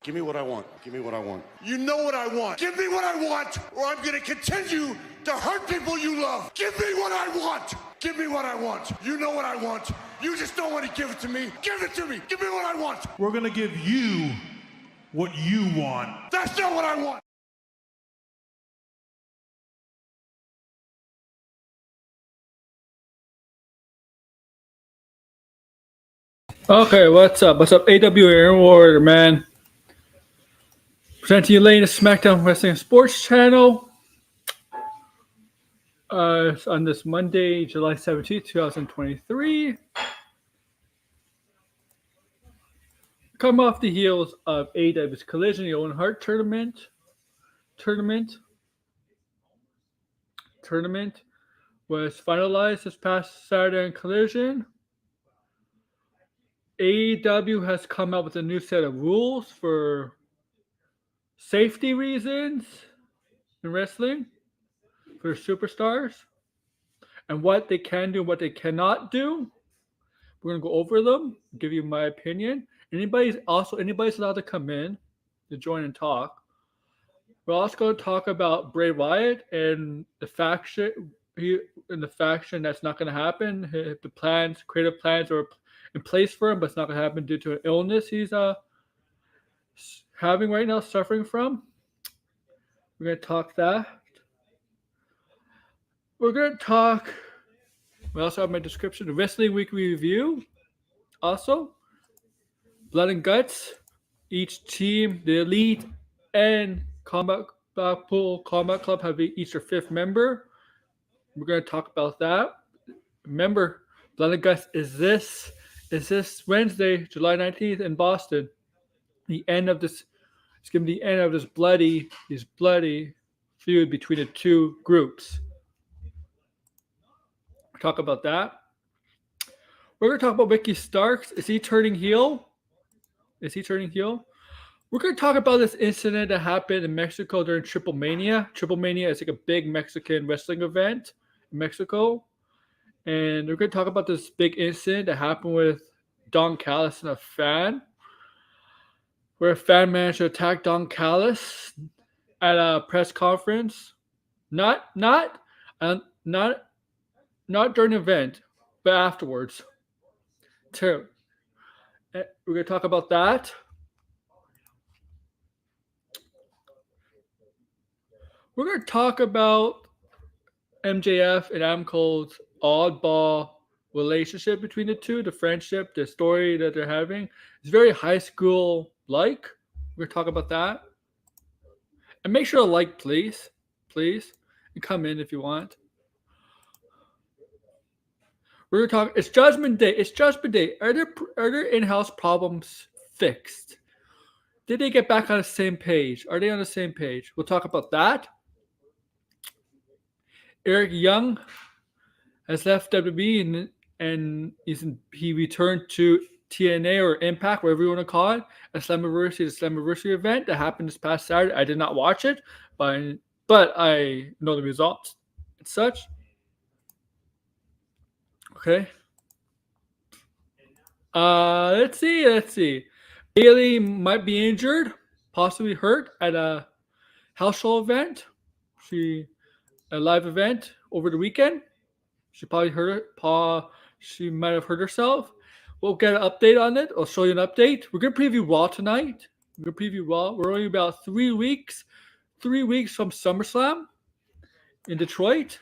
Give me what I want. Give me what I want. You know what I want. Give me what I want, or I'm going to continue to hurt people you love. Give me what I want. Give me what I want. You know what I want. You just don't want to give it to me. Give it to me. Give me what I want. We're going to give you what you want. That's not what I want. Okay, what's up? What's up, AW Aaron Warrior, man? Presenting you latest SmackDown Wrestling Sports channel. It's on this Monday, July 17th, 2023. Come off the heels of AW's Collision, the Owen Hart tournament was finalized this past Saturday in Collision. AEW has come out with a new set of rules for safety reasons in wrestling for superstars and what they can do and what they cannot do. We're going to go over them, give you my opinion. Anybody's allowed to come in to join and talk. We're also going to talk about Bray Wyatt and the faction that's not going to happen. The creative plans are in place for him, but it's not going to happen due to an illness he's having right now, suffering from. We're going to talk that. We're going to talk. We also have my description, the Wrestling Weekly Review. Also, Blood and Guts. Each team, the Elite and Blackpool Combat Club, have each their fifth member. We're going to talk about that. Remember, Blood and Guts is this Wednesday, July 19th in Boston. The end of this. It's going to be the end of this bloody feud between the two groups. Talk about that. We're going to talk about Ricky Starks. Is he turning heel? We're going to talk about this incident that happened in Mexico during Triple Mania. Triple Mania is like a big Mexican wrestling event in Mexico. And we're going to talk about this big incident that happened with Don Callis and a fan, where a fan managed to attack Don Callis at a press conference. Not during the event, but afterwards. Too. We're going to talk about that. We're going to talk about MJF and Adam Cole's oddball relationship between the two, the friendship, the story that they're having. It's very high school-like. We're going to talk about that. And make sure to like, please. And come in if you want. We're going to talk. It's Judgment Day. Are their in-house problems fixed? Did they get back on the same page? Are they on the same page? We'll talk about that. Eric Young has left WWE and he returned to TNA or Impact, whatever you want to call it, the Slammiversary event that happened this past Saturday. I did not watch it, but I know the results and such. Okay. Let's see. Bayley might be injured, possibly hurt at a house show event. A live event over the weekend. She might have hurt herself. We'll get an update on it. I'll show you an update. We're gonna preview Raw tonight. We're only about 3 weeks from SummerSlam in Detroit.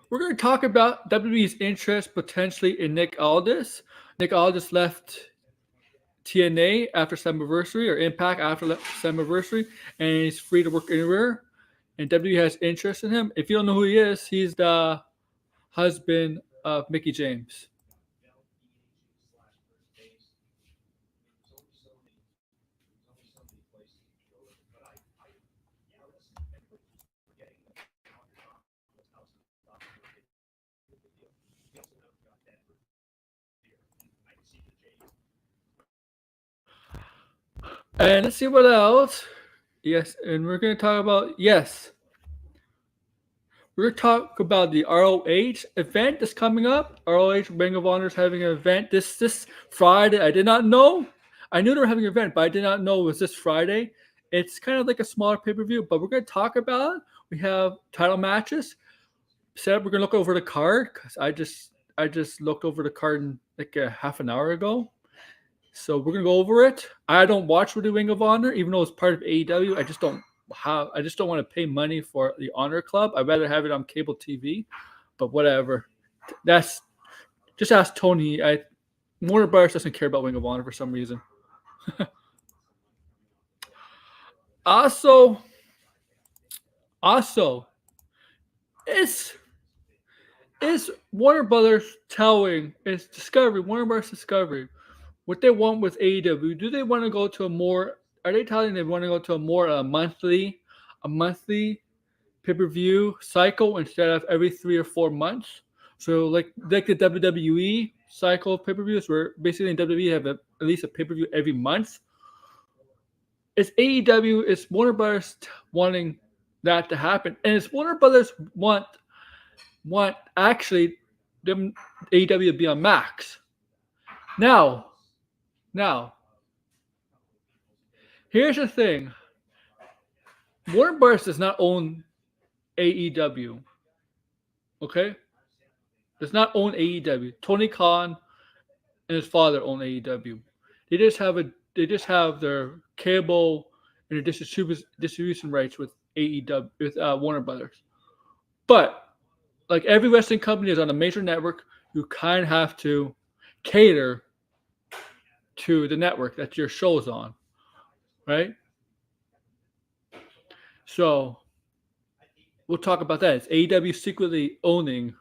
We're going to talk about WWE's interest potentially in Nick Aldis. Nick Aldis left TNA after Slammiversary or Impact after Slammiversary, and he's free to work anywhere. And WWE has interest in him. If you don't know who he is, he's the husband of Mickie James. And let's see what else. Yes, and we're going to talk about, We're going to talk about the ROH event that's coming up. ROH Ring of Honor is having an event this Friday. I did not know. I knew they were having an event, but I did not know it was this Friday. It's kind of like a smaller pay-per-view, but we're going to talk about it. We have title matches. We're going to look over the card because I just looked over the card like a half an hour ago. So we're going to go over it. I don't watch the Ring of Honor, even though it's part of AEW. I just don't want to pay money for the Honor Club. I'd rather have it on cable TV, but whatever. That's just ask Tony. Warner Brothers doesn't care about Ring of Honor for some reason. Also, is Warner Brothers telling Warner Brothers Discovery what they want with AEW? Do they want to go to a more? Are they telling they want to go to a more monthly pay-per-view cycle instead of every 3 or 4 months? So like the WWE cycle of pay-per-views, where basically in WWE have at least a pay-per-view every month. It's AEW. It's Warner Brothers wanting that to happen, and it's Warner Brothers want actually them AEW to be on Max. Now, here's the thing. Warner Brothers does not own AEW. Okay? Does not own AEW. Tony Khan and his father own AEW. They just have their cable and their distribution rights with AEW with Warner Brothers. But like every wrestling company is on a major network, you kind of have to cater to the network that your show's on, right? So we'll talk about that. It's AEW secretly own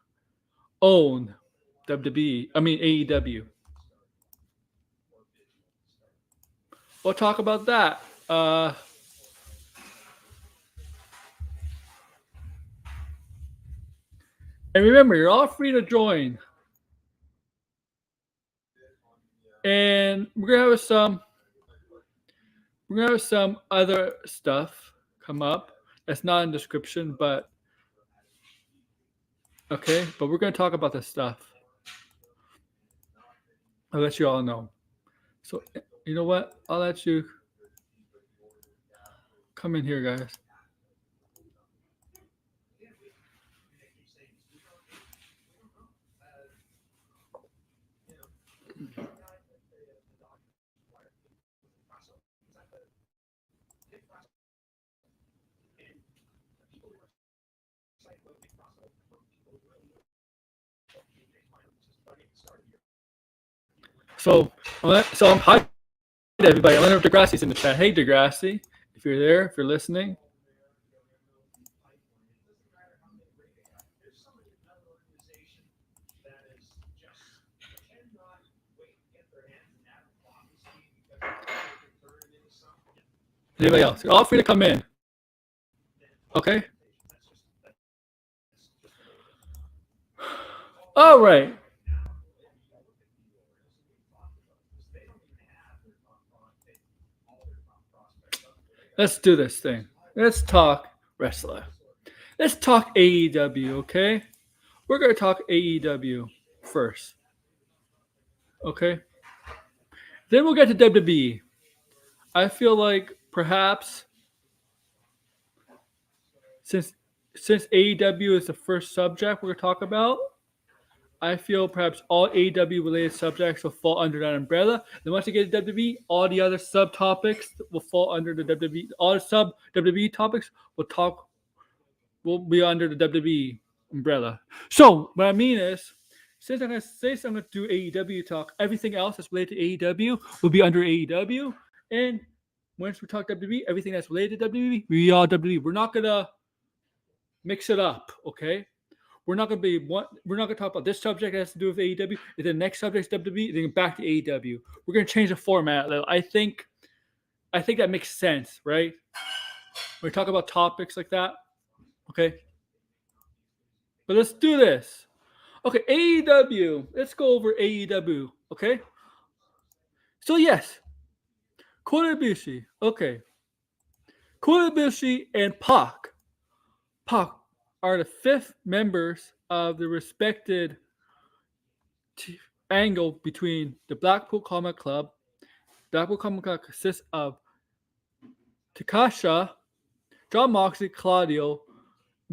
WWE. I mean AEW. We'll talk about that. And remember, you're all free to join. And we're gonna have some other stuff come up that's not in the description, but okay. But we're gonna talk about this stuff. I'll let you all know. So you know what? I'll let you come in here, guys. So I'm hi to everybody. I wonder if Degrassi's in the chat. Hey, Degrassi, if you're there, if you're listening. Anybody else? You're all free to come in. Okay? All right. Let's do this thing. Let's talk wrestler. Let's talk AEW, okay? We're going to talk AEW first. Okay? Then we'll get to WWE. I feel like perhaps since AEW is the first subject we're going to talk about, I feel perhaps all AEW related subjects will fall under that umbrella. Then once you get to WWE, all the other subtopics will fall under the WWE. All the sub WWE topics will be under the WWE umbrella. So what I mean is, since I'm going to do AEW talk, everything else that's related to AEW will be under AEW. And once we talk WWE, everything that's related to WWE, we are WWE. We're not gonna mix it up, okay? We're not gonna talk about this subject that has to do with AEW, and the next subject is WWE, then back to AEW. We're gonna change the format a little. I think that makes sense, right? When we talk about topics like that, okay? But let's do this. Okay, AEW. Let's go over AEW, okay? So yes, Kota Ibushi. Okay. Kota Ibushi and Pac are the 5th members of the respected angle between the Blackpool Combat Club. Blackpool Combat Club consists of Takasha, John Moxley, Claudio,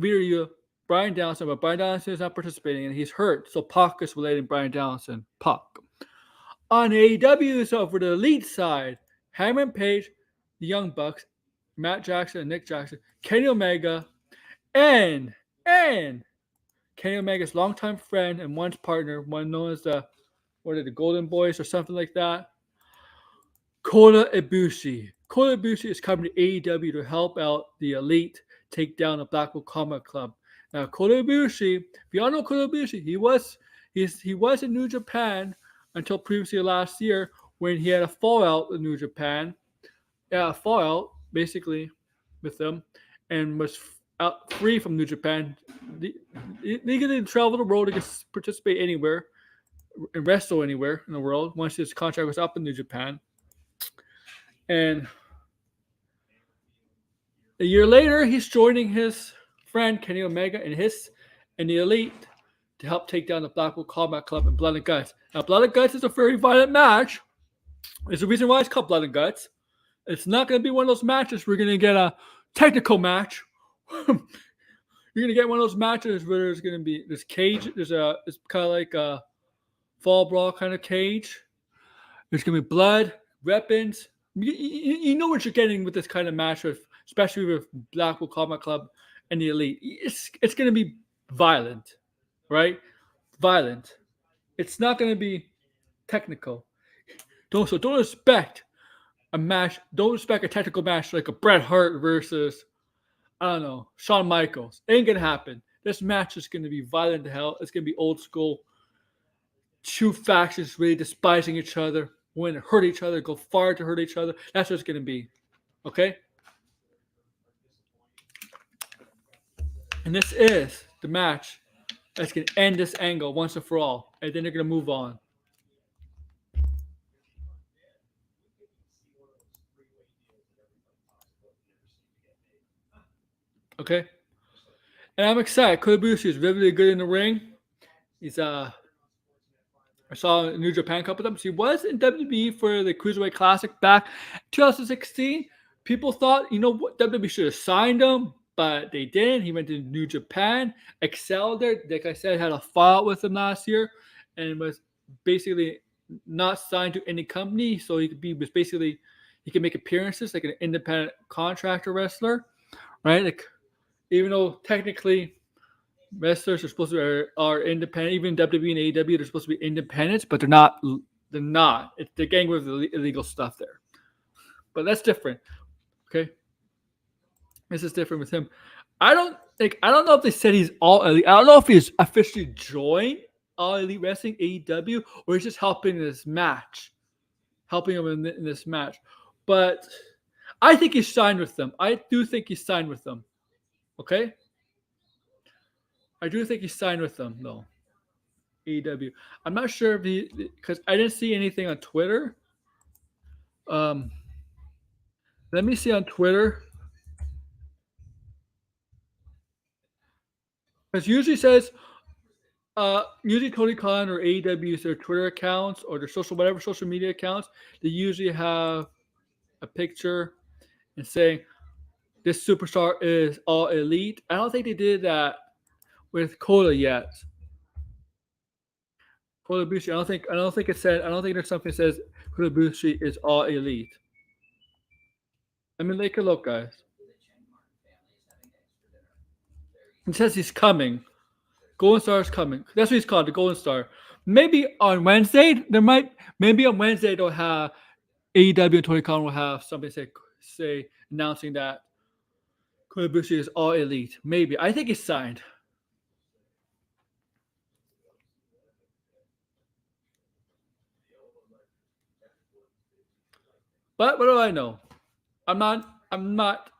Virya, Brian Danielson, but Brian Danielson is not participating and he's hurt, so Pac is relating Brian Danielson. Pac. On AEW, so for the elite side, Hangman Page, the Young Bucks, Matt Jackson and Nick Jackson, Kenny Omega, and Kenny Omega's longtime friend and once partner, one known as the Golden Boys or something like that, Kota Ibushi. Kota Ibushi is coming to AEW to help out the elite take down the Blackpool Combat Club. Now, Kota Ibushi, if you all know Kota Ibushi, he was in New Japan until previously last year when he had a fallout in New Japan. Yeah, a fallout basically with them, and was out free from New Japan. He could travel the world to participate anywhere and wrestle anywhere in the world once his contract was up in New Japan. And a year later, he's joining his friend Kenny Omega and the Elite to help take down the Blackpool Combat Club and Blood and Guts. Now, Blood and Guts is a very violent match. There's the reason why it's called Blood and Guts. It's not going to be one of those matches where you're going to get a technical match. You're going to get one of those matches where there's going to be this cage. It's kind of like a fall brawl kind of cage. There's going to be blood, weapons. You know what you're getting with this kind of match, especially with Blackpool Combat Club and the Elite. It's going to be violent, right? Violent. It's not going to be technical. Don't expect a match. Don't expect a technical match like a Bret Hart versus, I don't know, Shawn Michaels. Ain't going to happen. This match is going to be violent to hell. It's going to be old school. Two factions really despising each other, want to hurt each other, go far to hurt each other. That's what it's going to be. Okay? And this is the match that's going to end this angle once and for all. And then they're going to move on. Okay? And I'm excited. Kota Ibushi is really good in the ring. He's I saw in New Japan a couple of times. He was in WWE for the Cruiserweight Classic back 2016. People thought, you know what, WWE should have signed him, but they didn't. He went to New Japan, excelled there. Like I said, had a fallout with him last year, and was basically not signed to any company. So he could make appearances like an independent contractor wrestler, right? Like, even though technically wrestlers are supposed to are independent, even WWE and AEW, they're supposed to be independent, but they're not. They're not. They're getting with illegal stuff there. But that's different. Okay. This is different with him. I don't know if they said he's all elite. I don't know if he's officially joined All Elite Wrestling, AEW, or he's just helping in this match. Helping him in this match. But I think he's signed with them. I do think he's signed with them. Okay? I do think he signed with them, though. AEW. I'm not sure if because I didn't see anything on Twitter. Let me see on Twitter. Because usually says, usually Tony Khan or AEW, their Twitter accounts or their social media accounts, they usually have a picture and saying this superstar is all elite. I don't think they did that with Kota yet. Kota Ibushi, I don't think there's something that says Kota Ibushi is all elite. I mean, take a look, guys. It says he's coming. Golden Star is coming. That's what he's called, the Golden Star. Maybe on Wednesday they'll have AEW and Tony Khan will have something say announcing that Kota Ibushi is all elite. Maybe. I think he's signed. But what do I know? I'm not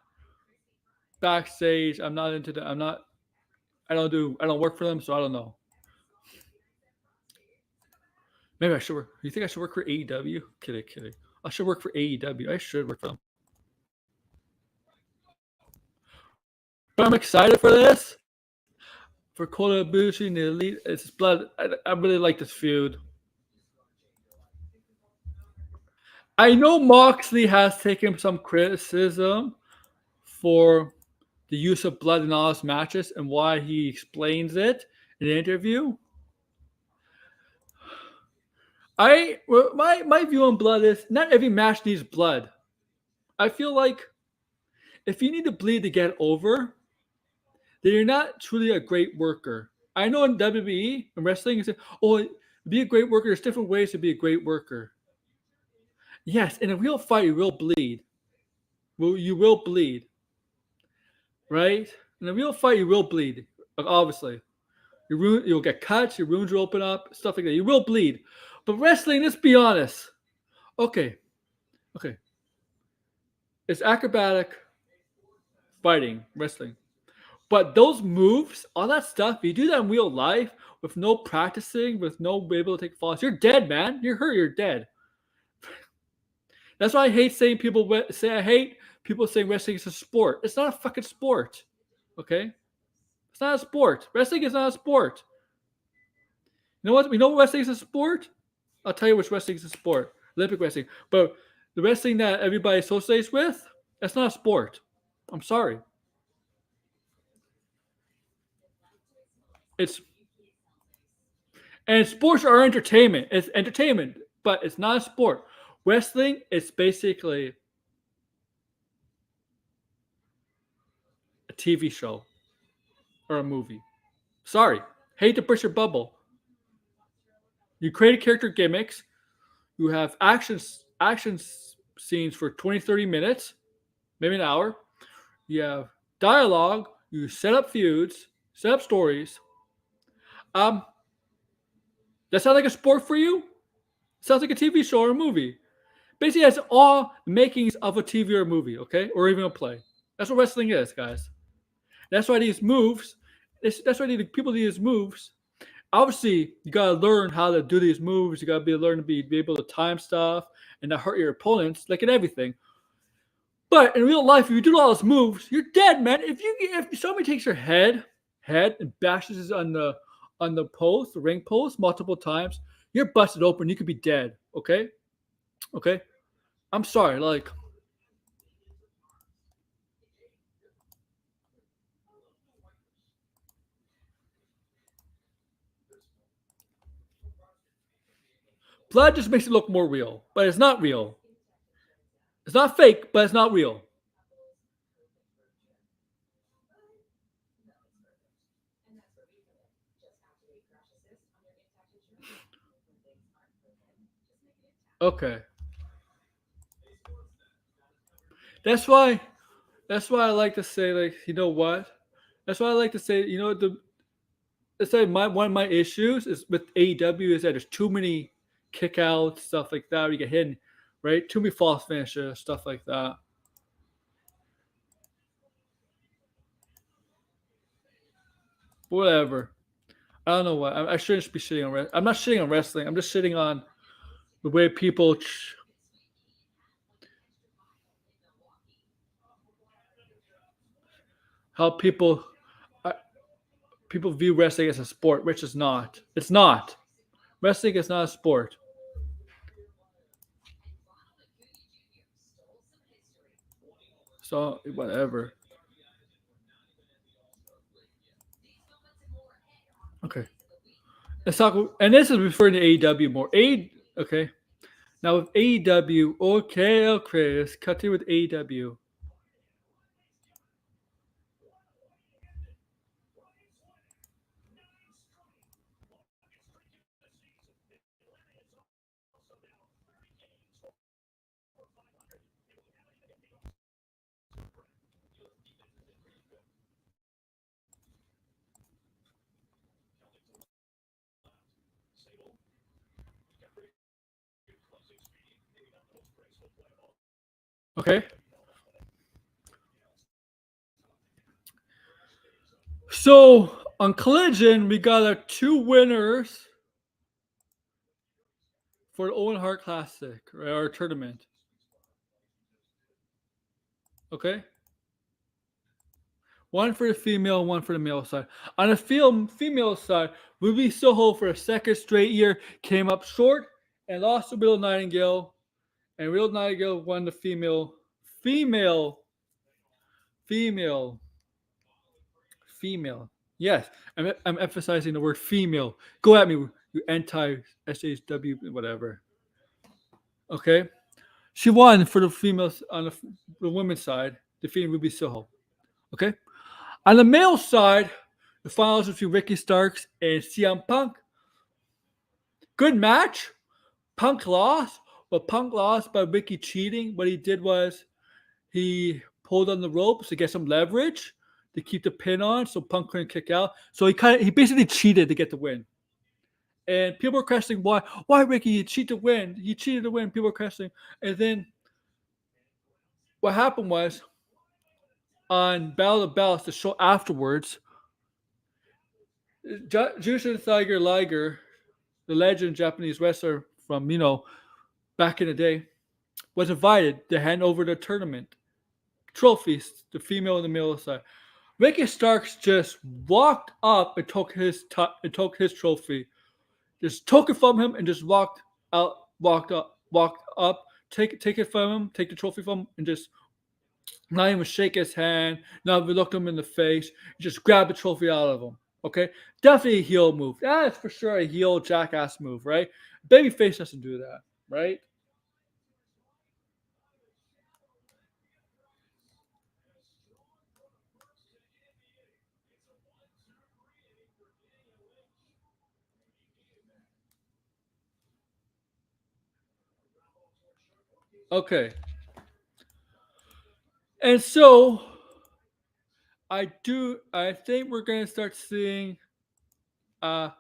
backstage. I'm not into the. I don't work for them, so I don't know. Maybe I should work. You think I should work for AEW? Kidding. I should work for AEW. I should work for them. But I'm excited for this. for Kota Ibushi and the Elite. It's blood. I really like this feud. I know Moxley has taken some criticism for the use of blood in all his matches and why he explains it in an interview. My view on blood is not every match needs blood. I feel like if you need to bleed to get over, then you're not truly a great worker. I know in WWE and wrestling, you say, "Oh, be a great worker." There's different ways to be a great worker. Yes, in a real fight, you will bleed. Well, you will bleed, right? In a real fight, you will bleed. Obviously, you'll get cuts, your wounds will open up, stuff like that. You will bleed. But wrestling, let's be honest. Okay. It's acrobatic fighting, wrestling. But those moves, all that stuff, you do that in real life with no practicing, with no able to take falls, you're dead, man. You're hurt, you're dead. That's why I hate saying I hate people saying wrestling is a sport. It's not a fucking sport. Okay? It's not a sport. Wrestling is not a sport. You know what? We know wrestling is a sport? I'll tell you which wrestling is a sport. Olympic wrestling. But the wrestling that everybody associates with, that's not a sport. I'm sorry. And sports are entertainment. It's entertainment, but it's not a sport. Wrestling is basically a TV show or a movie. Sorry. Hate to burst your bubble. You create character gimmicks. You have action scenes for 20, 30 minutes, maybe an hour. You have dialogue. You set up feuds, set up stories. That sound like a sport for you? Sounds like a TV show or a movie. Basically, that's all the makings of a TV or a movie, okay? Or even a play. That's what wrestling is, guys. That's why these moves, that's why people do these moves. Obviously, you gotta learn how to do these moves. You gotta learn to be able to time stuff and not hurt your opponents, like in everything. But in real life, if you do all those moves, you're dead, man. If somebody takes your head and bashes it on the post, the ring post, multiple times, you're busted open. You could be dead. Okay. I'm sorry. Like, blood just makes it look more real, but it's not real. It's not fake, but it's not real. Okay. That's why I like to say, like, you know what? That's why I like to say, you know, let's say one of my issues is with AEW is that there's too many kickouts, stuff like that. You get hit, right? Too many false finishes, stuff like that. Whatever. I don't know what. I shouldn't be shitting on wrestling. I'm not shitting on wrestling. I'm just shitting on the way people how people view wrestling as a sport, which is not. It's not. Wrestling is not a sport. So whatever. Okay. Let's talk. And this is referring to AEW more. Okay. Now with AEW, okay, let's cut with AEW. Okay. So on Collision, we got our two winners for the Owen Hart Classic, or tournament. Okay. One for the female, one for the male side. On the female side, Ruby Soho for a second straight year came up short and lost to Willow Nightingale. And Willow Nightingale won the female. Yes, I'm emphasizing the word female. Go at me, you anti-SHW, whatever. Okay. She won for the females on the women's side, defeating Ruby Soho. Okay. On the male side, the finals between Ricky Starks and CM Punk. Good match. Punk lost, but Punk lost by Ricky cheating. What he did was he pulled on the ropes to get some leverage to keep the pin on, so Punk couldn't kick out. So he basically cheated to get the win. And people were questioning why Ricky, you cheat to win. You cheated to win. People were questioning. And then what happened was on Battle of the Belts, the show afterwards, Jushin Tiger Liger, the legend Japanese wrestler from, back in the day, was invited to hand over the tournament trophies, the female and the male side. Ricky Starks just walked up and took his trophy. Just took it from him and just walked up, take it from him, take the trophy from him, and just not even shake his hand, not even look him in the face, just grab the trophy out of him. Okay? Definitely a heel move. That's for sure a heel jackass move, right? Babyface doesn't do that, right? Okay. And so I think we're going to start seeing a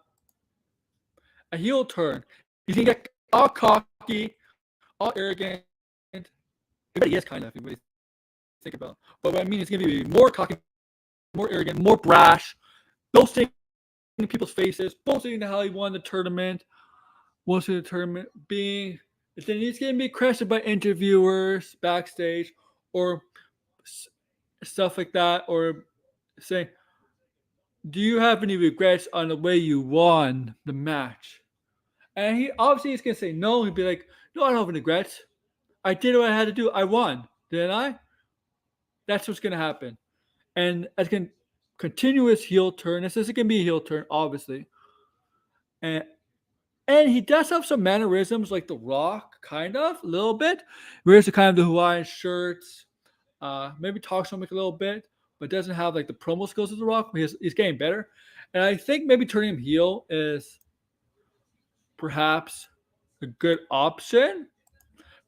heel turn. He's going to get all cocky, all arrogant. He is kind of, if you really think about it. But what I mean is going to be more cocky, more arrogant, more brash, boasting in people's faces, boasting how he won the tournament, then he's going to be questioned by interviewers backstage or stuff like that, or saying, do you have any regrets on the way you won the match? And he obviously is going to say no. He'd be like, no, I don't have any regrets. I did what I had to do. I won, didn't I? That's what's going to happen. And it's going to continue his heel turn. This isn't going to be a heel turn, obviously. And he does have some mannerisms like The Rock, kind of, a little bit. Wears the kind of the Hawaiian shirts. Maybe talks to him like a little bit, but doesn't have like the promo skills of The Rock. He's getting better. And I think maybe turning him heel is perhaps a good option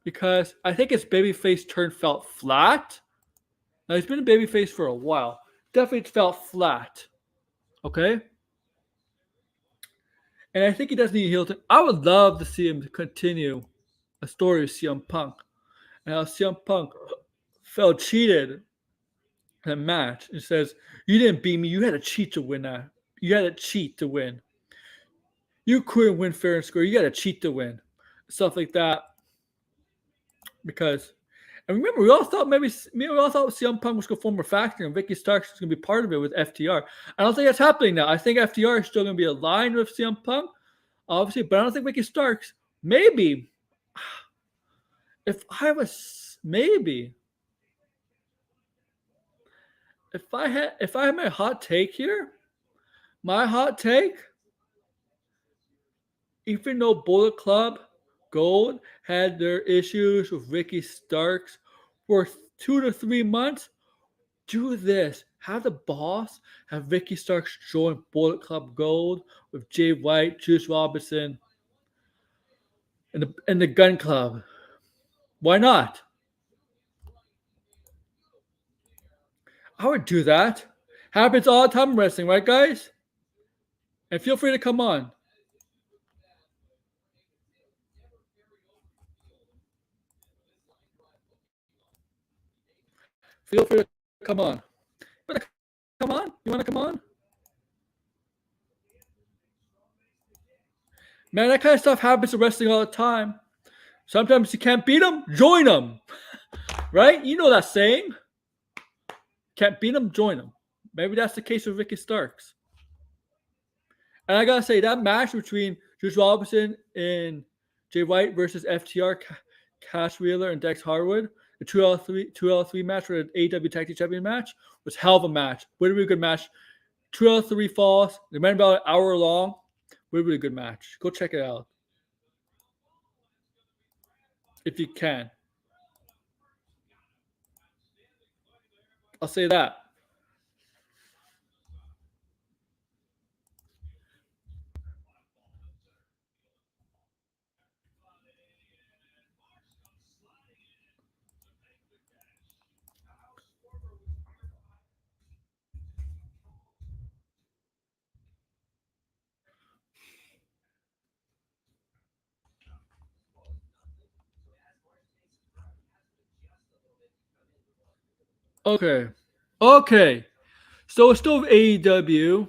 because I think his babyface turn felt flat. Now, he's been a babyface for a while. Definitely felt flat. Okay? And I think he does need a heel turn. I would love to see him continue a story of CM Punk. And how CM Punk felt cheated in a match. It says, you didn't beat me. You had to cheat to win that. You had to cheat to win. You couldn't win fair and square. You got to cheat to win. Stuff like that. Because, and remember, we all thought CM Punk was going to form a faction and Ricky Starks was going to be part of it with FTR. I don't think that's happening now. I think FTR is still going to be aligned with CM Punk, obviously, but I don't think Ricky Starks. Maybe. If I had my hot take here, even though Bullet Club Gold had their issues with Ricky Starks for 2 to 3 months, do this. Have the boss have Ricky Starks join Bullet Club Gold with Jay White, Juice Robinson, and the Gun Club. Why not? I would do that. Happens all the time in wrestling, right, guys? And feel free to come on. Feel free to come on. You want to come on? Man, that kind of stuff happens in wrestling all the time. Sometimes you can't beat them, join them. Right? You know that saying. Can't beat them, join them. Maybe that's the case with Ricky Starks. And I gotta say, that match between Juice Robinson and Jay White versus FTR, Cash Wheeler, and Dex Harwood, the 2L3 match for the AEW Tag Team Champion match, was hell of a match. Really good match. 2L3 falls. They went about an hour long. Really good match. Go check it out if you can. I'll say that. Okay. So it's still AEW.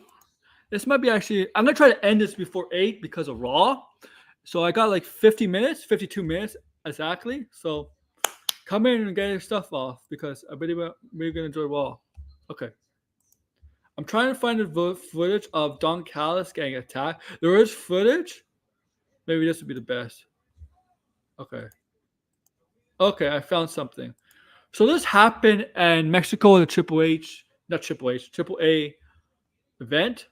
This might be actually. I'm gonna try to end this before 8 because of Raw. So I got like 50 minutes, 52 minutes exactly. So come in and get your stuff off because I really we're gonna enjoy Raw. Okay. I'm trying to find the footage of Don Callis getting attacked. There is footage. Maybe this would be the best. Okay. Okay, I found something. So this happened in Mexico in the Triple A event.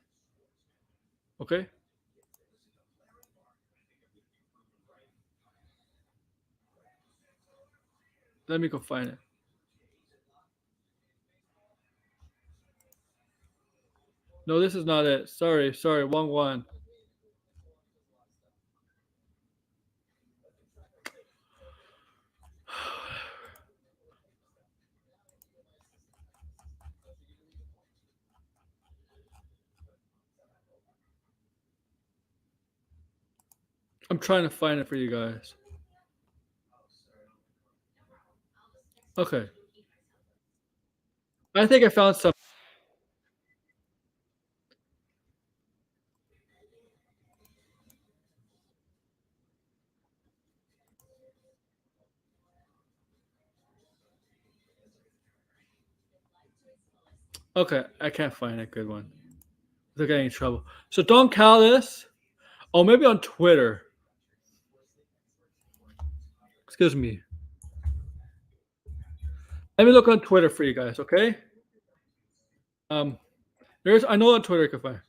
Okay. Let me go find it. No, this is not it. Sorry, wrong one. I'm trying to find it for you guys. Okay. I think I found some. Okay, I can't find a good one. They're getting in trouble. So Don Callis. Oh, maybe on Twitter. Excuse me. Let me look on Twitter for you guys, okay? I know on Twitter I can find.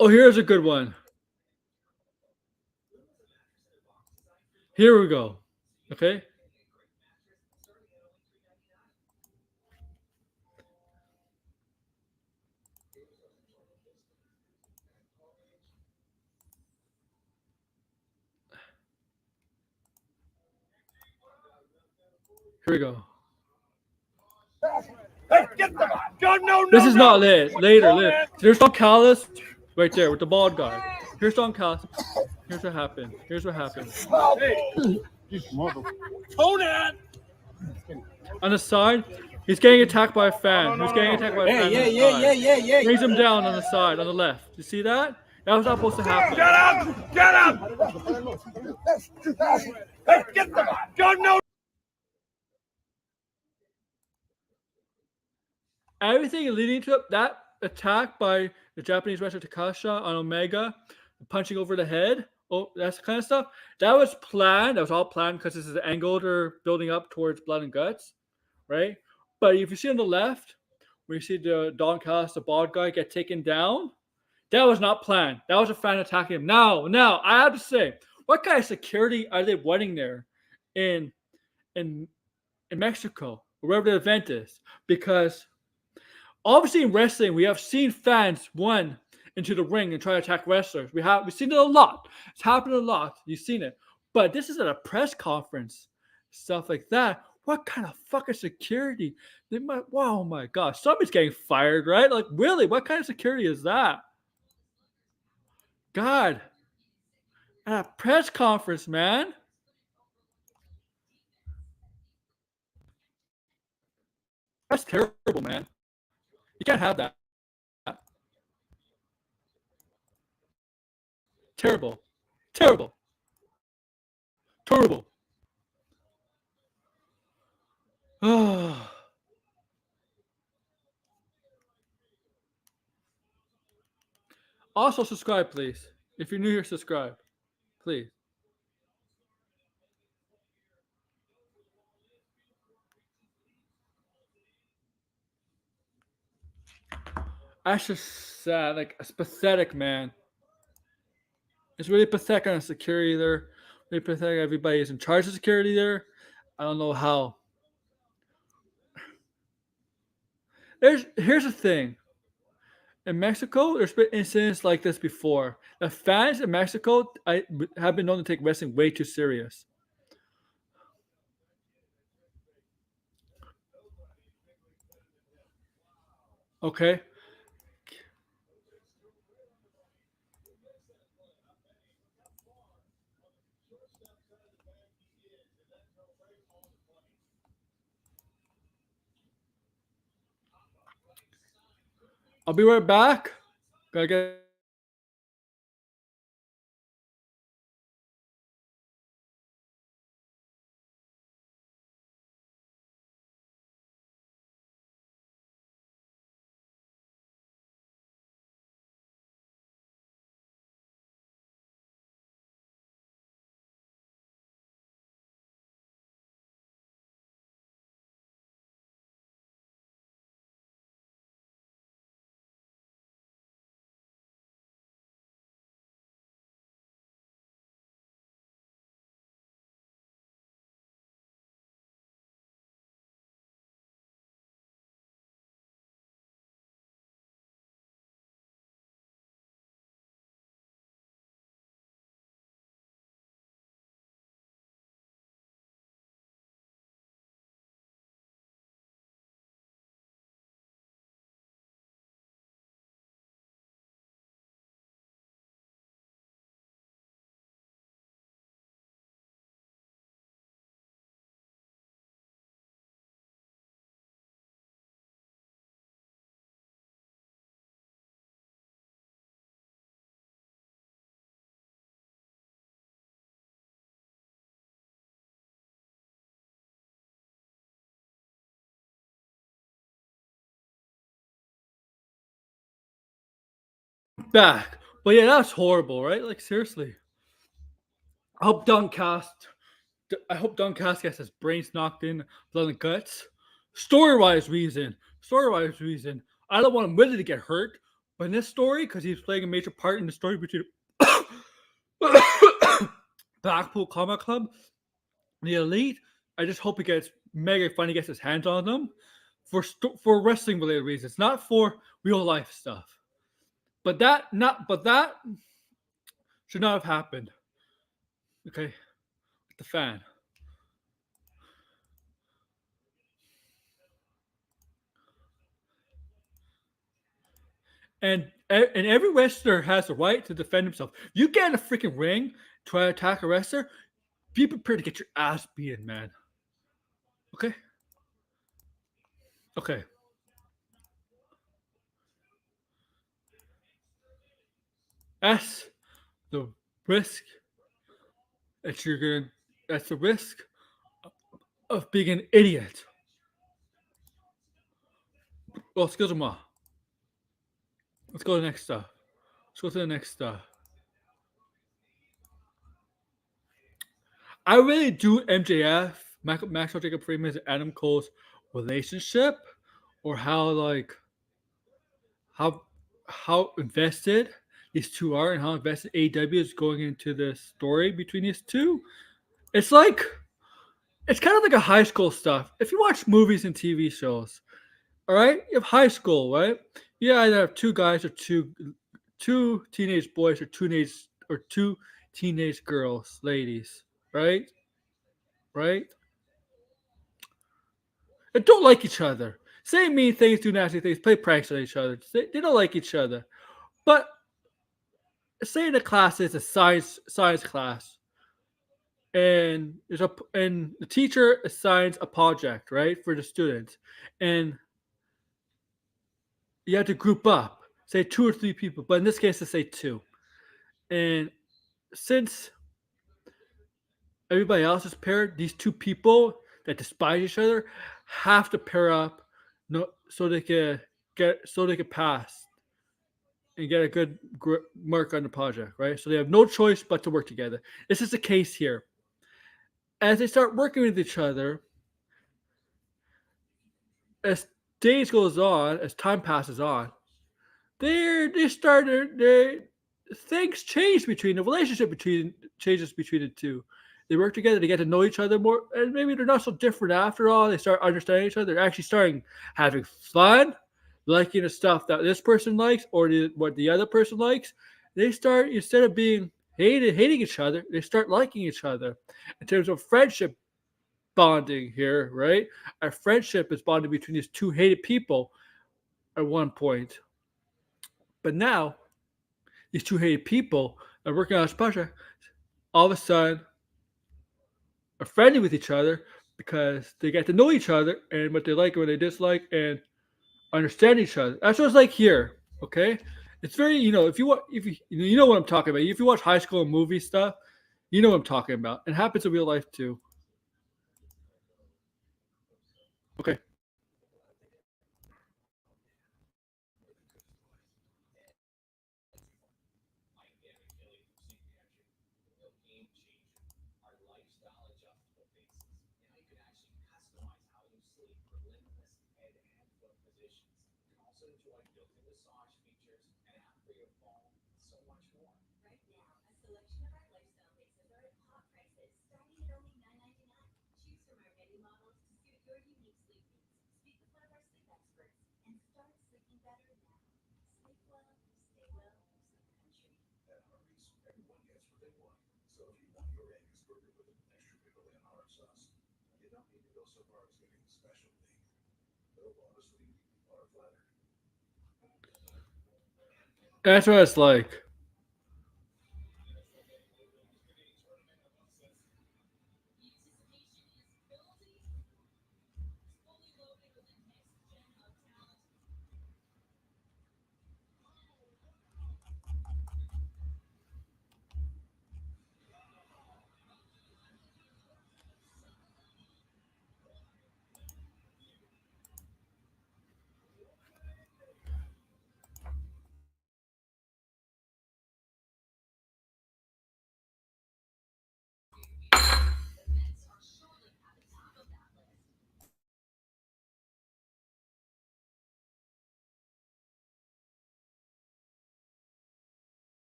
Oh, here's a good one. Here we go. Okay. Here we go. Hey, get the no, This is not lit. Later. There's Don Callis right there with the bald guy. Here's Don Callis. Here's what happened. Hey, Conan. On the side, he's getting attacked by a fan. He's getting attacked by a fan. Yeah. Brings him down on the side, on the left. You see that? That was not supposed to happen. Get up! Hey, get the no. Everything leading to that attack by the Japanese wrestler Takasha on Omega, punching over the head. Oh, that's the kind of stuff. That was planned. That was all planned because this is the angle they're building up towards blood and guts, right? But if you see on the left, where you see the Don Callis, the bald guy, get taken down, that was not planned. That was a fan attacking him. Now, I have to say, what kind of security are they running there in Mexico, or wherever the event is? Because obviously in wrestling, we have seen fans run into the ring and try to attack wrestlers. We've seen it a lot. It's happened a lot. You've seen it. But this is at a press conference, stuff like that. What kind of fucking security? Oh my gosh, somebody's getting fired, right? Like, really? What kind of security is that? God, at a press conference, man. That's terrible, man. You can't have that. Terrible. Oh, Also, subscribe, please. If you're new here, subscribe, please. That's just sad. Like, it's pathetic, man. It's really pathetic on security there. Really pathetic. Everybody is in charge of security there. I don't know how. Here's the thing. In Mexico, there's been incidents like this before. The fans in Mexico have been known to take wrestling way too serious. Okay? I'll be right back. Gotta get. Back. But yeah, that's horrible, right? Like, seriously. I hope Duncast gets his brains knocked in, blood and guts. Story-wise reason. I don't want him really to get hurt. But in this story, because he's playing a major part in the story between Blackpool Combat Club and the Elite, I just hope he gets mega fun. He gets his hands on them for wrestling related reasons, not for real life stuff. But that should not have happened. Okay, with the fan. And every wrestler has the right to defend himself. You get in a freaking ring, try to attack a wrestler, be prepared to get your ass beaten, man. Okay? Okay. That's the risk that's the risk of being an idiot. Well, excuse-moi. Let's go to the next stuff. I really do MJF, Maxwell Jacob Freeman, and Adam Cole's relationship, or how invested these two are, and how invested AEW is going into the story between these two. It's kind of like a high school stuff. If you watch movies and TV shows, all right, you have high school, right? You either have two guys or two teenage boys or two teenage girls, ladies, right? Right? They don't like each other. Say mean things, do nasty things, play pranks on each other. They don't like each other. But say the class is a science class, and the teacher assigns a project, right, for the students, and you have to group up, say 2 or 3 people, but in this case, let's say 2. And since everybody else is paired, these 2 people that despise each other have to pair up, so they can pass and get a good mark on the project, right? So they have no choice but to work together. This is the case here. As they start working with each other, as days goes on, as time passes on, they started things change between the relationship changes between the two. They work together, they get to know each other more, and maybe they're not so different after all. They start understanding each other. They're actually starting having fun, liking the stuff that this person likes or what the other person likes. They start, instead of being hating each other, they start liking each other. In terms of friendship bonding here, right? Our friendship is bonded between these two hated people at one point. But now, these two hated people are working on this project. All of a sudden, are friendly with each other because they get to know each other and what they like and what they dislike and understand each other. That's what it's like here. Okay, it's very if you know what I'm talking about. If you watch high school and movie stuff, you know what I'm talking about. It happens in real life too. Okay. That's what it's like.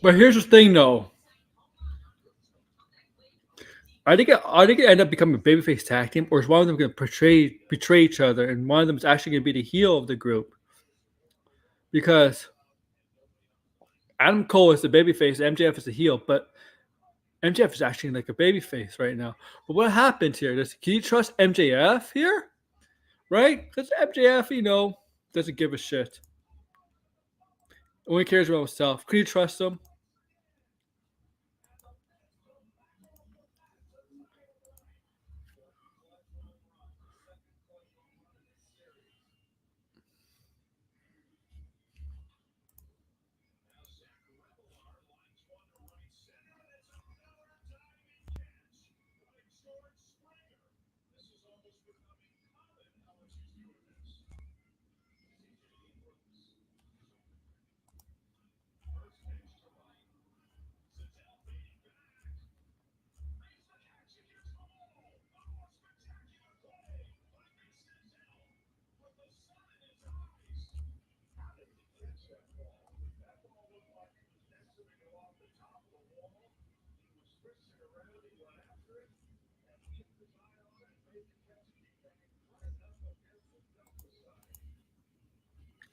But here's the thing, though. I think it end up becoming a babyface tag team, or is one of them going to betray each other, and one of them is actually going to be the heel of the group because Adam Cole is the babyface, MJF is the heel, but MJF is actually like a babyface right now. But what happened here? Can you trust MJF here? Right? Because MJF, doesn't give a shit. Only cares about himself. Can you trust him?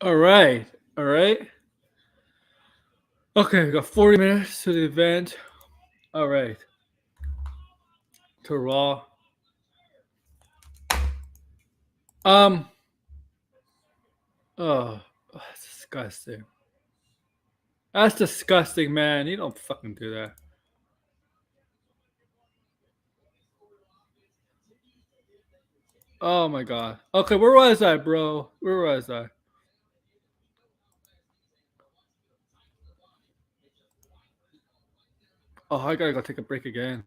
All right. All right. Okay, we got 40 minutes to the event. All right. To Raw. Um. Oh, that's disgusting. That's disgusting, man. You don't fucking do that. Oh my god. Okay, where was I, bro? Where was I? Oh, I gotta go take a break again.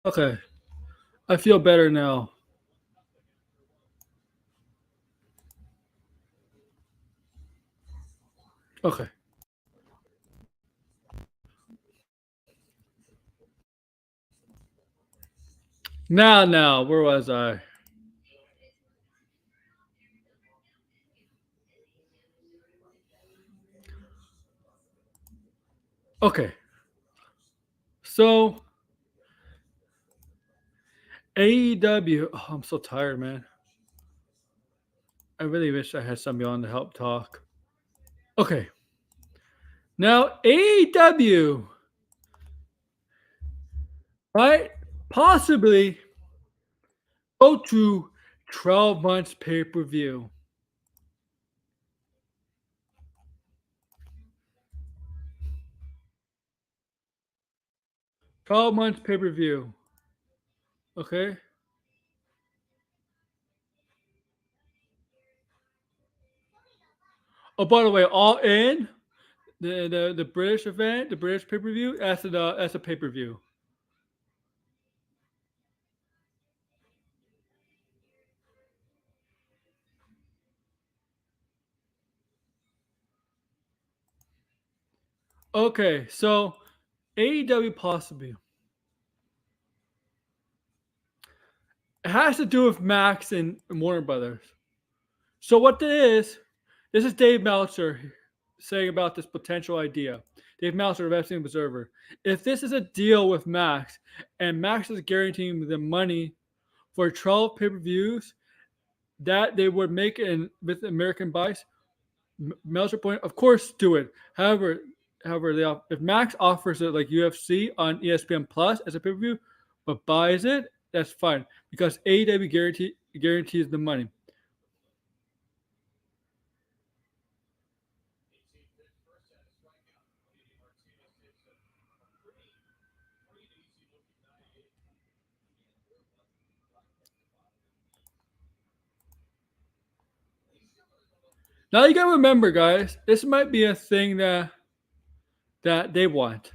Okay. I feel better now. Okay. Now, where was I? Okay. So, AEW. Oh, I'm so tired, man. I really wish I had somebody on to help talk. Okay. Now, AEW might possibly go to 12 months pay per view. $12 months pay per view. Okay. Oh, by the way, All In, the British event, the British pay per view, that's a pay per view. Okay, so AEW possibly. It has to do with Max and Warner Brothers. So what this is Dave Meltzer saying about this potential idea. Dave Meltzer of Wrestling Observer. If this is a deal with Max, and Max is guaranteeing the money for 12 pay-per-views that they would make in with American buys, Meltzer point, of course, do it. However, if Max offers it like UFC on ESPN Plus as a pay-per-view, but buys it, that's fine because AEW guarantees the money. Now you gotta remember, guys, this might be a thing that they want.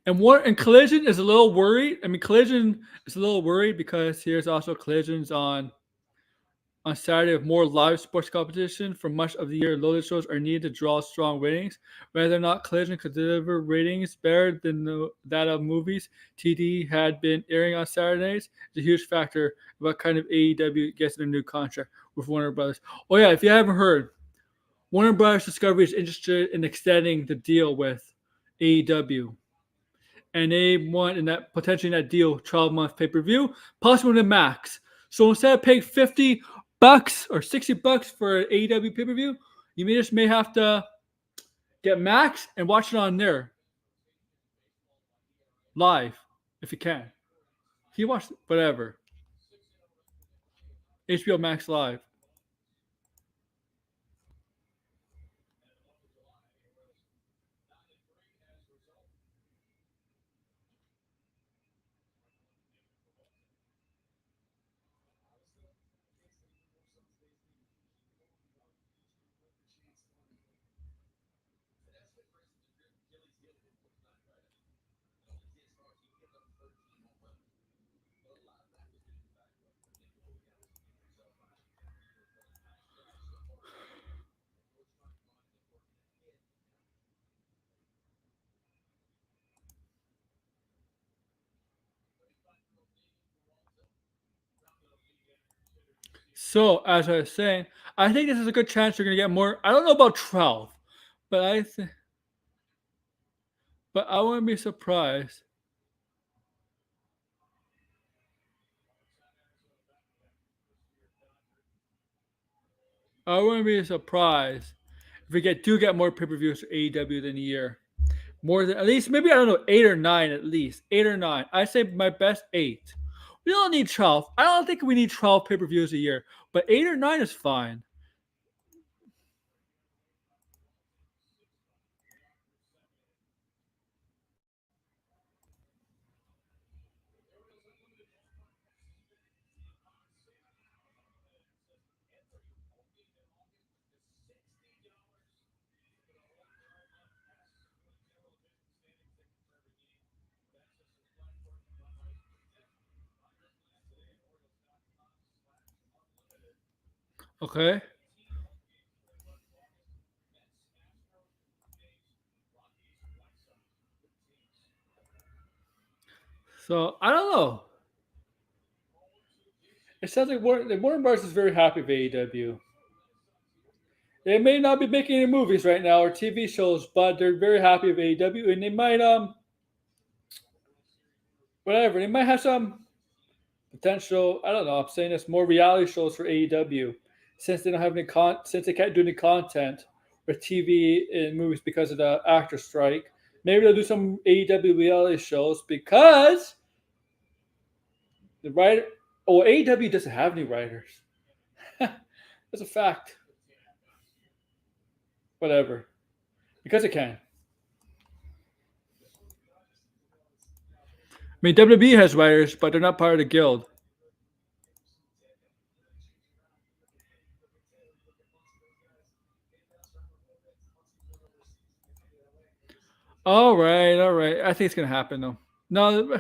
And Collision is a little worried. I mean, Collision is a little worried because here's also Collisions on Saturday with more live sports competition for much of the year. Loaded shows are needed to draw strong ratings. Whether or not Collision could deliver ratings better than that of movies TD had been airing on Saturdays is a huge factor what kind of AEW gets in a new contract with Warner Brothers. Oh yeah, if you haven't heard, Warner Brothers Discovery is interested in extending the deal with AEW. And they want in that potentially in that deal 12-month pay-per-view, possibly the max. So instead of paying $50 or $60 for an AEW pay-per-view, you may have to get max and watch it on there live if you can. You watch whatever. HBO Max Live. So as I was saying, I think this is a good chance you're gonna get more. I don't know about 12, but I wouldn't be surprised. I wouldn't be surprised if we do get more pay-per-views for AEW than a year. More than at least maybe I don't know 8 or 9 at least 8 or 9. I say my best 8. We don't need 12. I don't think we need 12 pay-per-views a year, but 8 or 9 is fine. Okay. So I don't know. It sounds like Warner Bros. Is very happy with AEW. They may not be making any movies right now or TV shows, but they're very happy with AEW, and they might whatever. They might have some potential. I don't know. I'm saying this more reality shows for AEW since they don't have since they can't do any content with TV and movies because of the actor strike. Maybe they'll do some AEW reality shows because the writer. Oh, AEW doesn't have any writers. That's a fact. Whatever, because it can. I mean, WWE has writers, but they're not part of the guild. All right, all right. I think it's gonna happen though. No.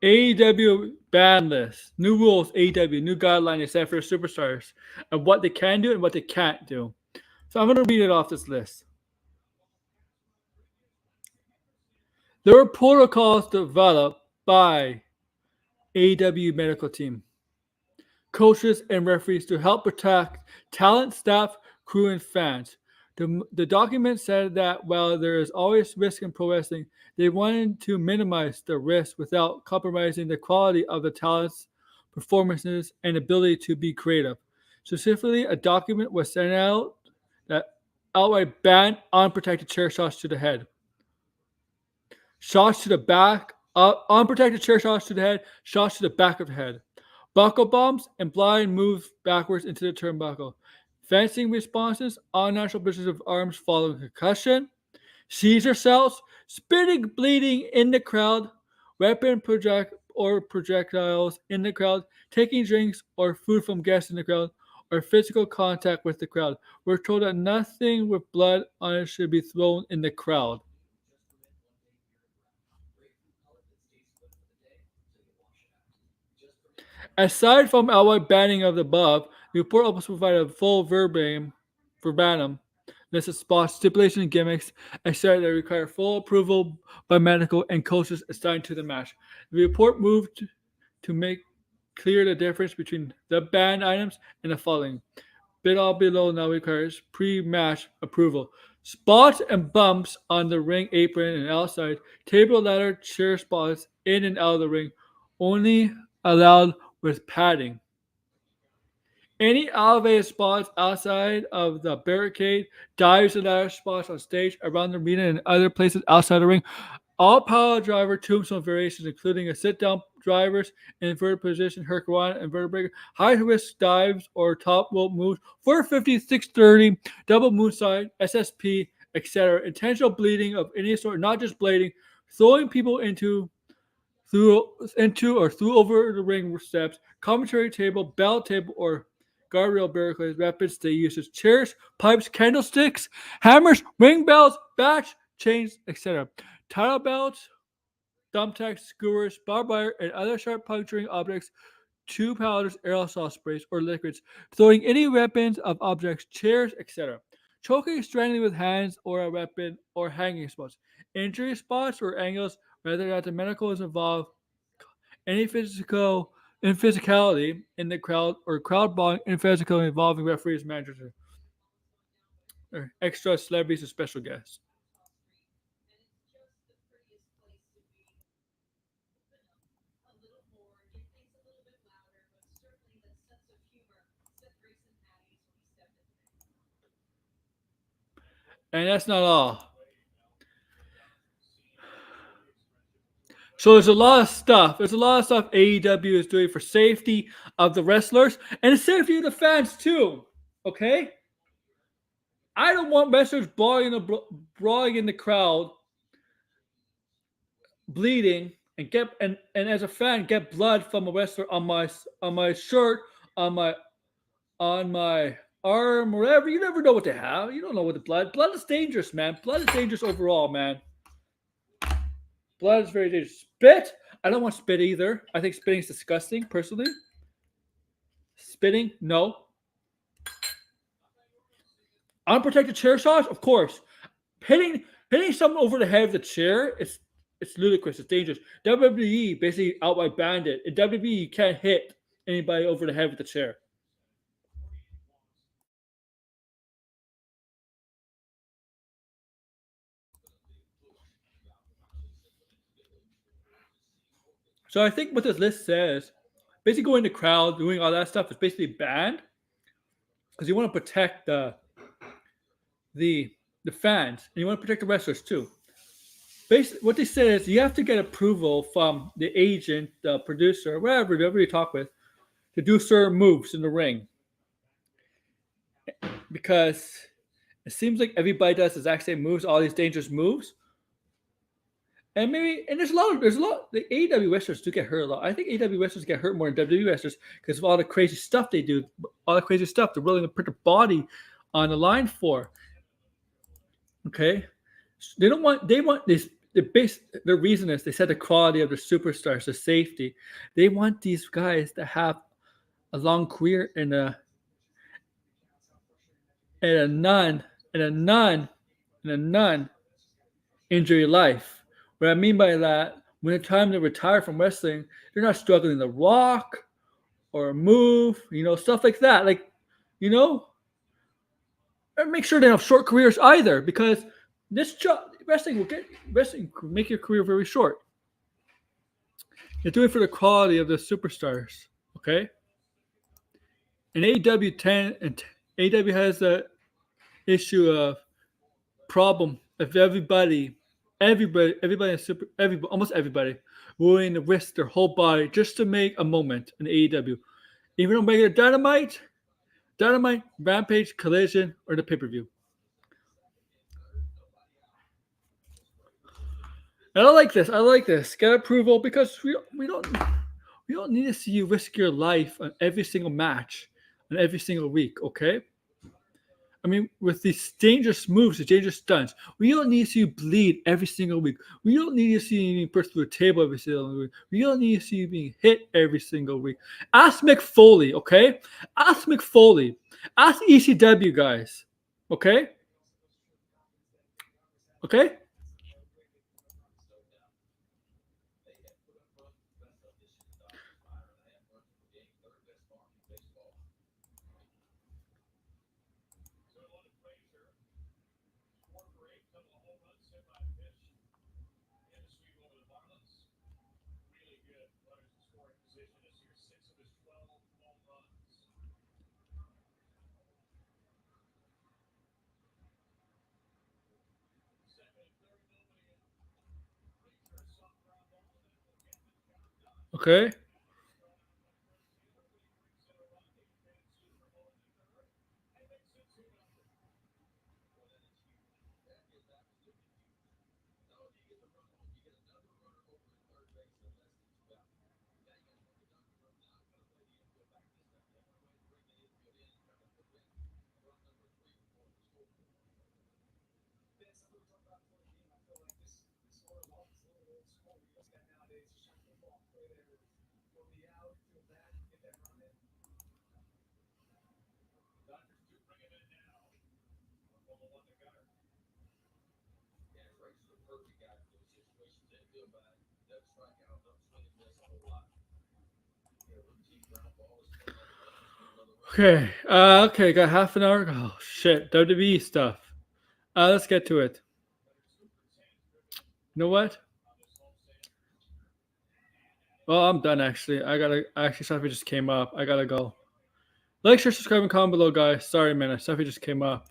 AEW ban list. New rules, AEW, new guidelines set for superstars of what they can do and what they can't do. So I'm going to read it off this list. There were protocols developed by AEW medical team, coaches, and referees to help protect talent, staff, crew, and fans. The document said that while there is always risk in pro wrestling, they wanted to minimize the risk without compromising the quality of the talent's performances and ability to be creative. Specifically, a document was sent out that outright banned unprotected chair shots to the head, shots to the back, unprotected chair shots to the head, shots to the back of the head, buckle bombs, and blind moves backwards into the turnbuckle. Fencing responses, unnatural positions of arms following concussion, seizure cells, spitting, bleeding in the crowd, weapon projectiles in the crowd, taking drinks or food from guests in the crowd, or physical contact with the crowd. We're told that nothing with blood on it should be thrown in the crowd. Aside from outright banning of the above, the report also provided a full verbatim list of spots, stipulations, and gimmicks, etc. that require full approval by medical and coaches assigned to the match. The report moved to make clear the difference between the banned items and the following. Bit all below now requires pre-match approval. Spots and bumps on the ring apron and outside, table, ladder, chair spots in and out of the ring, only allowed with padding. Any elevated spots outside of the barricade, dives and ladder spots on stage, around the arena, and other places outside the ring. All power driver tombstone variations, including a sit-down drivers, inverted position, hurricane, inverted breaker, high-risk dives or top rope moves, 450, 630, double moonsault, SSP, etc. Intentional bleeding of any sort, not just blading, throwing people through over the ring steps, commentary table, bell table, or guardrail barricades, weapons they use as chairs, pipes, candlesticks, hammers, ring bells, bats, chains, etc. Title belts, thumbtacks, skewers, barbed wire, and other sharp puncturing objects, tube powders, aerosol sprays, or liquids, throwing any weapons of objects, chairs, etc. Choking, strangling with hands or a weapon, or hanging spots. Injury spots or angles, whether that the medical is involved, any physicality in the crowd, or crowd bond in physical involving referees, managers, or extra celebrities or special guests. And that's not all. So there's a lot of stuff. There's a lot of stuff AEW is doing for safety of the wrestlers and the safety of the fans too. Okay? I don't want wrestlers brawling in the crowd, bleeding, and as a fan get blood from a wrestler on my shirt, on on my arm, or whatever. You never know what they have. You don't know what the blood. Blood is dangerous, man. Blood is dangerous overall, man. Blood is very dangerous. Spit. I don't want spit either. I think spitting is disgusting, personally. Spitting, no. Unprotected chair shots, of course. Hitting someone over the head of the chair, it's ludicrous. It's dangerous. WWE basically outright banned it. In WWE, you can't hit anybody over the head with the chair. So I think what this list says, basically going to crowd, doing all that stuff is basically banned because you want to protect the fans and you want to protect the wrestlers too. Basically, what they say is you have to get approval from the agent, the producer, whoever you talk with, to do certain moves in the ring. Because it seems like everybody does the exact same moves, all these dangerous moves. And there's a lot. The AEW wrestlers do get hurt a lot. I think AEW wrestlers get hurt more than WWE wrestlers because of all the crazy stuff they do, all the crazy stuff they're willing to put their body on the line for. Okay, they want this. Their reason is they said the quality of their superstars, the safety. They want these guys to have a long career in a non-injury life. What I mean by that, when it's time to retire from wrestling, they're not struggling to walk or move, stuff like that. And make sure they have short careers either, because this job, wrestling will make your career very short. You do it for the quality of the superstars, okay? And AEW has the issue of problem of almost everybody willing to risk their whole body just to make a moment in AEW. Even on regular Dynamite, Rampage, Collision, or the pay-per-view. And I like this. Get approval because we don't need to see you risk your life on every single match and every single week, okay? I mean, with these dangerous moves, the dangerous stunts, we don't need to see you bleed every single week. We don't need to see you being pushed through a table every single week. We don't need to see you being hit every single week. Ask Mick Foley, okay? Ask Mick Foley. Ask ECW guys, okay? Okay? Okay? Okay, got half an hour. Oh, shit. WWE stuff. Let's get to it. You know what? Well, I'm done, actually. Stuffy just came up. I gotta go. Like, share, subscribe, and comment below, guys. Sorry, man. Stuffy just came up.